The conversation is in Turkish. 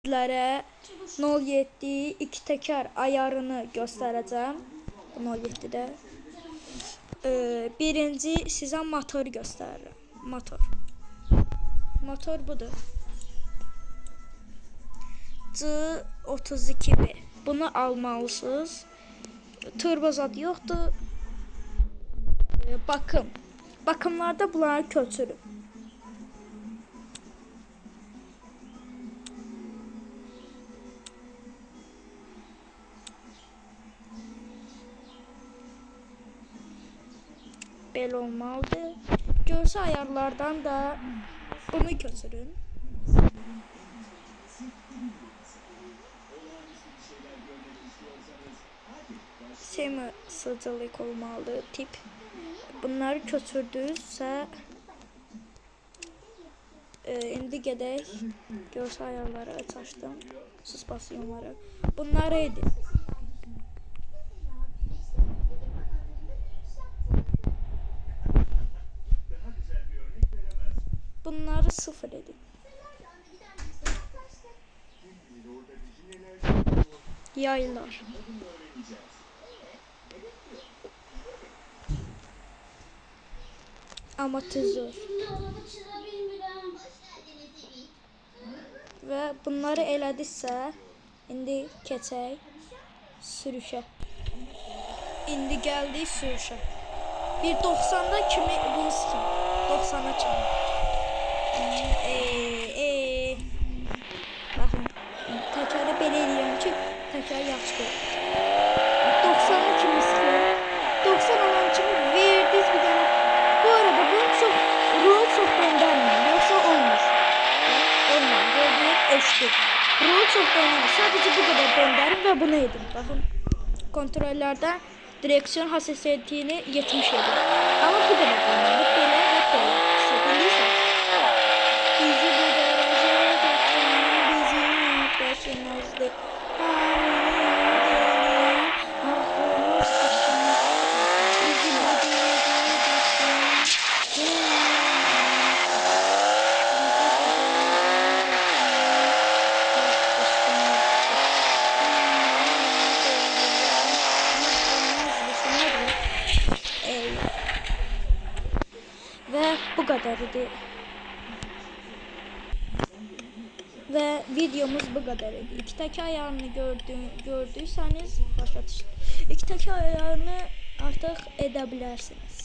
Sizlere 07 iki teker ayarını göstereceğim. 07'de. Birinci size motoru gösteririm. Motor budur. C32B. Bunu almalısınız. Turbo zad yoxdur. Bakımlarda bunları köçürün. Belə olmalıdır. Görsel ayarlardan da bunu köçürün. Semi sıcılık olmalı tip. Bunları köçürdünüzsə indi gedək görsel ayarları açdım. Suspansiyonları. Bunları edin. Bunları sıfır edin. Yaylar. Amatör. Ve bunları elədiksə, indi keçək sürüşə. İndi gəldik sürüşə. Bir 90'da kimi bunu sıkın. 90'a kimi. Bakın, təkərə belə eləyirəm ki, təkər yaxşı qoy. 90'a kimi sıkın. 90 olan kimi verdiniz bir dənə. Bu arada bunu rol çox döndərməyin, yoxsa olmaz. Olmaz, gördüyünüz eşitdir. Rol çox döndərməyin, sadəcə bu qədər döndərin və bunu edin. Baxın, kontrollərdən direksiyon hassasiyetini 70 edin. Ama bu qədər döndərin, belə və belə. Bilirsən? Bizi bu dərəcəyə gətirin, bizim başımızdır. Ve bu kadar idi. Ve videomuz bu kadar idi. İki teker ayarını gördüyseniz başa düşün. İki teker ayarını artık edebilirsiniz.